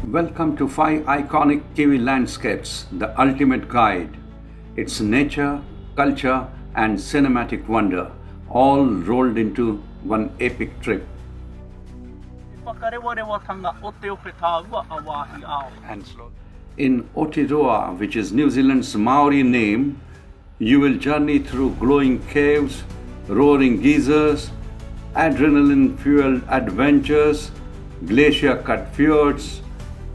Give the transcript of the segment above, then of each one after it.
Welcome to Five Iconic Kiwi Landscapes, the ultimate guide. It's nature, culture, and cinematic wonder, all rolled into one epic trip. And in Aotearoa, which is New Zealand's Maori name, you will journey through glowing caves, roaring geysers, adrenaline-fueled adventures, glacier-cut fjords,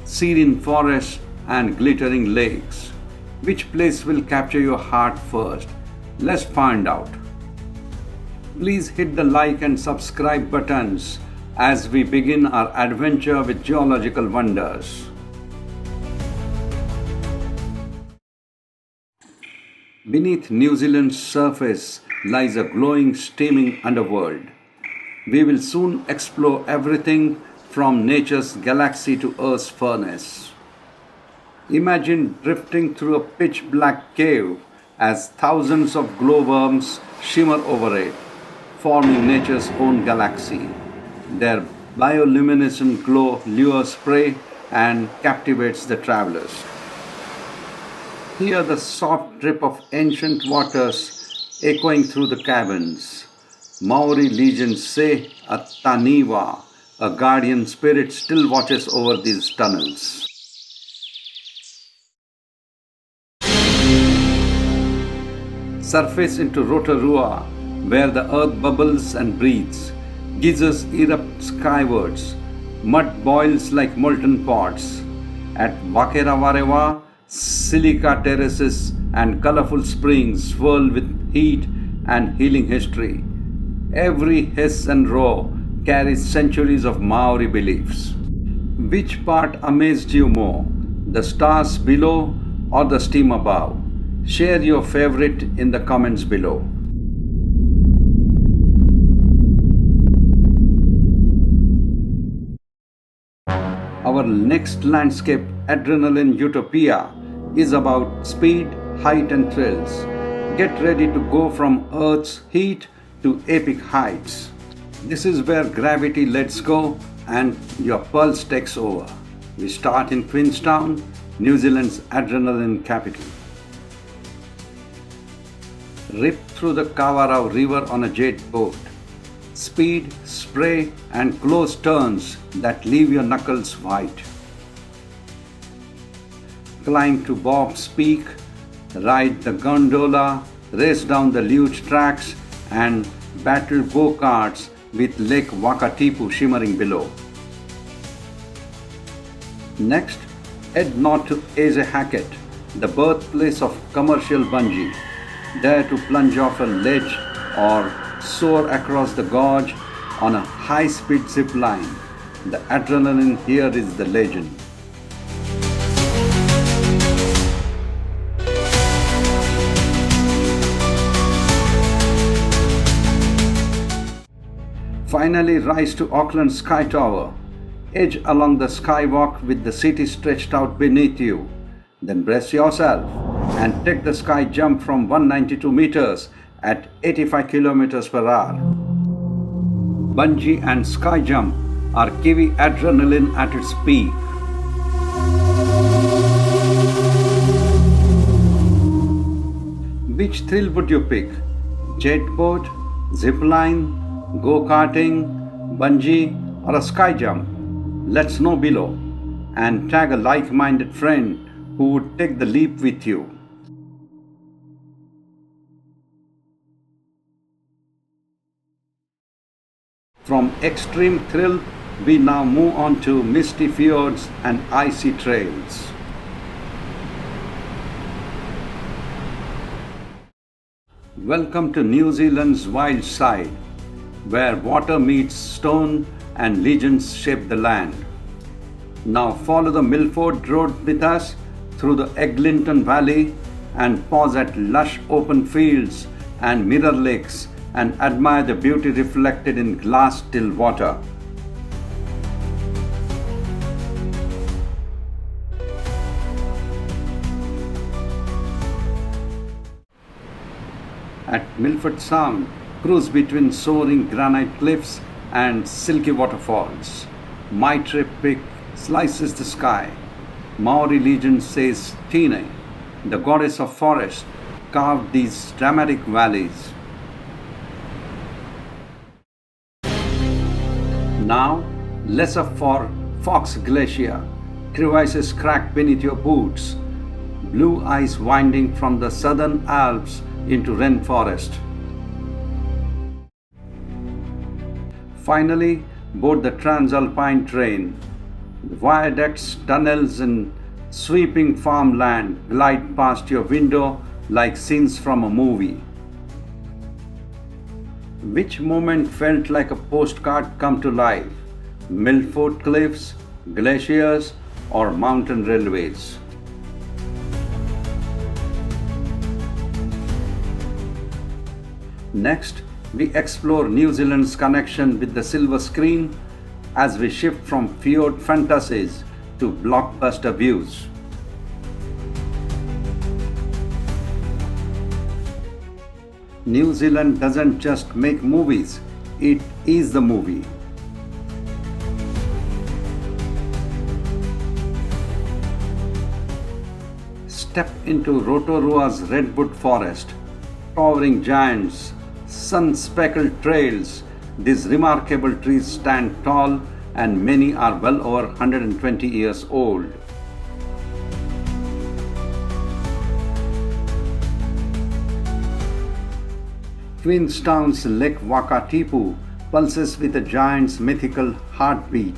serene forests, and glittering lakes. Which place will capture your heart first? Let's find out. Please hit the like and subscribe buttons as we begin our adventure with geological wonders. Beneath New Zealand's surface lies a glowing, steaming underworld. We will soon explore everything from nature's galaxy to Earth's furnace. Imagine drifting through a pitch-black cave as thousands of glowworms shimmer over it, forming nature's own galaxy. Their bioluminescent glow lures prey and captivates the travelers. Hear the soft drip of ancient waters echoing through the caverns. Maori legends say a taniwa, a guardian spirit, still watches over these tunnels. Surface into Rotorua, where the earth bubbles and breathes. Geysers erupt skywards. Mud boils like molten pots. At Waitomo, silica terraces and colorful springs swirl with heat and healing history. Every hiss and roar carries centuries of Maori beliefs. Which part amazed you more? The stars below or the steam above? Share your favorite in the comments below. Our next landscape, Adrenaline Utopia, is about speed, height, and thrills. Get ready to go from Earth's heat to epic heights. This is where gravity lets go and your pulse takes over. We start in Queenstown, New Zealand's adrenaline capital. Rip through the Kawarau River on a jet boat. Speed, spray, and close turns that leave your knuckles white. Climb to Bob's Peak, ride the gondola, race down the luge tracks, and battle go-karts with Lake Wakatipu shimmering below. Next, head north to Aotearoa, the birthplace of commercial Bungy. Dare to plunge off a ledge or soar across the gorge on a high-speed zip line. The adrenaline here is the legend. Finally, rise to Auckland Sky Tower. Edge along the skywalk with the city stretched out beneath you. Then brace yourself and take the SkyJump from 192 meters at 85 kilometers per hour. Bungy and SkyJump are Kiwi adrenaline at its peak. Which thrill would you pick? Jet boat, zipline, go-karting, bungee, or a SkyJump? Let's know below and tag a like-minded friend who would take the leap with you. From extreme thrill, we now move on to misty fjords and icy trails. Welcome to New Zealand's wild side, where water meets stone and legends shape the land. Now follow the Milford Road with us through the Eglinton Valley and pause at lush open fields and mirror lakes and admire the beauty reflected in glass-still water. At Milford Sound, cruise between soaring granite cliffs and silky waterfalls. My trip pick slices the sky. Maori legend says Tine, the goddess of forest, carved these dramatic valleys. Now, less up for Fox Glacier, crevasses crack beneath your boots, blue ice winding from the southern Alps into rainforest. Finally, board the TranzAlpine train. Viaducts, tunnels, and sweeping farmland glide past your window like scenes from a movie. Which moment felt like a postcard come to life? Milford cliffs, glaciers, or mountain railways? Next, we explore New Zealand's connection with the silver screen as we shift from fjord fantasies to blockbuster views. New Zealand doesn't just make movies, it is the movie. Step into Rotorua's redwood forest, towering giants, sun-speckled trails. These remarkable trees stand tall and many are well over 120 years old. Queenstown's Lake Wakatipu pulses with a giant's mythical heartbeat,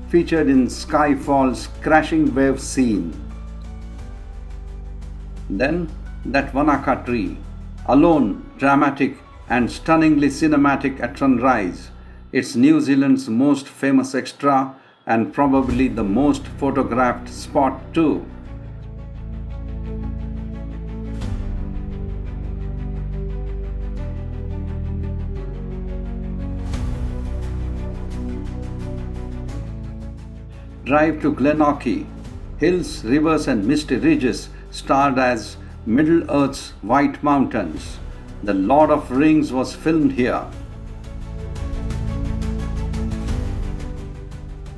featured in Skyfall's crashing wave scene. Then that Wanaka tree, alone, dramatic and stunningly cinematic at sunrise. It's New Zealand's most famous extra and probably the most photographed spot too. Drive to Glenorchy. Hills, rivers and misty ridges starred as Middle-earth's White Mountains. The Lord of the Rings was filmed here.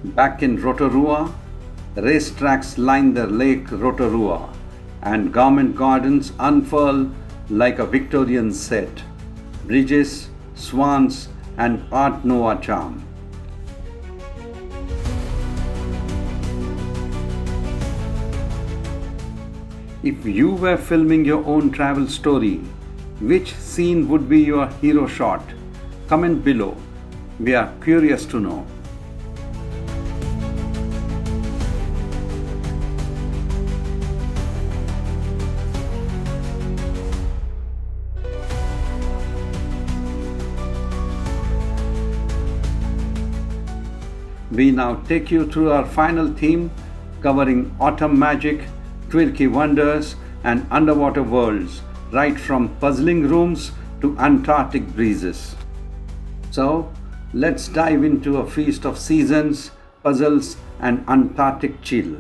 Back in Rotorua, racetracks line the Lake Rotorua and government gardens unfurl like a Victorian set. Bridges, swans and Art Nouveau charm. If you were filming your own travel story, which scene would be your hero shot? Comment below. We are curious to know. We now take you through our final theme covering autumn magic, quirky wonders and underwater worlds, right from puzzling rooms to Antarctic breezes. So, let's dive into a feast of seasons, puzzles and Antarctic chill.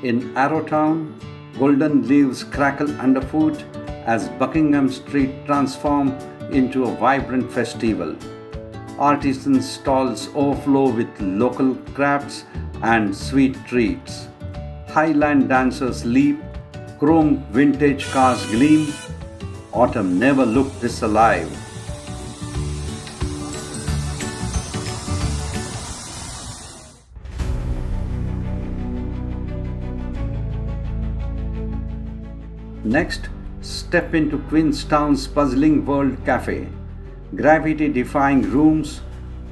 In Arrowtown, golden leaves crackle underfoot as Buckingham Street transforms into a vibrant festival. Artisan stalls overflow with local crafts and sweet treats. Highland dancers leap, chrome vintage cars gleam. Autumn never looked this alive. Next, step into Queenstown's puzzling world cafe. Gravity-defying rooms,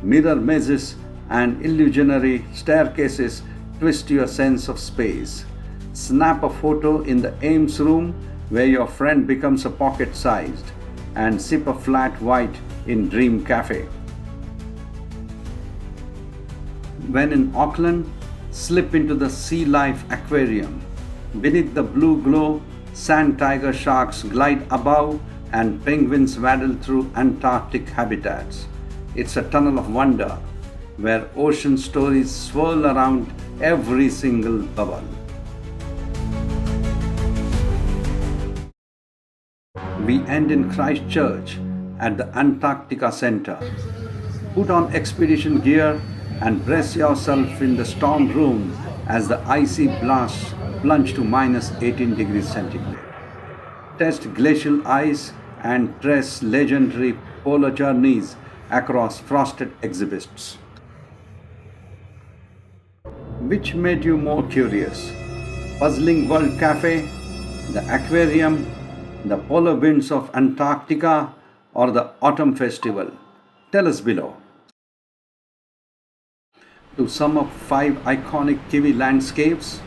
mirror mazes and illusionary staircases twist your sense of space. Snap a photo in the Ames room where your friend becomes a pocket-sized, and sip a flat white in Dream Cafe. When in Auckland, slip into the Sea Life Aquarium. Beneath the blue glow, sand tiger sharks glide above and penguins waddle through Antarctic habitats. It's a tunnel of wonder where ocean stories swirl around every single bubble. We end in Christchurch at the Antarctica Centre. Put on expedition gear and brace yourself in the storm room as the icy blasts plunge to minus 18 degrees centigrade. Test glacial ice and trace legendary polar journeys across frosted exhibits. Which made you more curious? Puzzling World Cafe, the aquarium, the polar winds of Antarctica, or the autumn festival? Tell us below. To sum up 5 iconic Kiwi landscapes,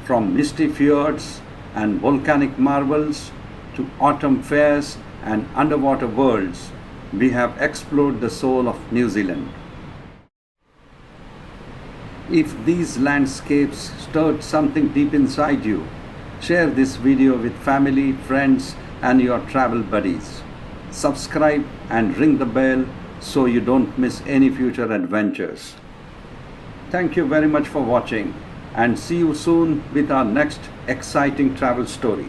from misty fjords and volcanic marvels to autumn fairs and underwater worlds, we have explored the soul of New Zealand. If these landscapes stirred something deep inside you, share this video with family, friends, and your travel buddies. Subscribe and ring the bell so you don't miss any future adventures. Thank you very much for watching, and see you soon with our next exciting travel story.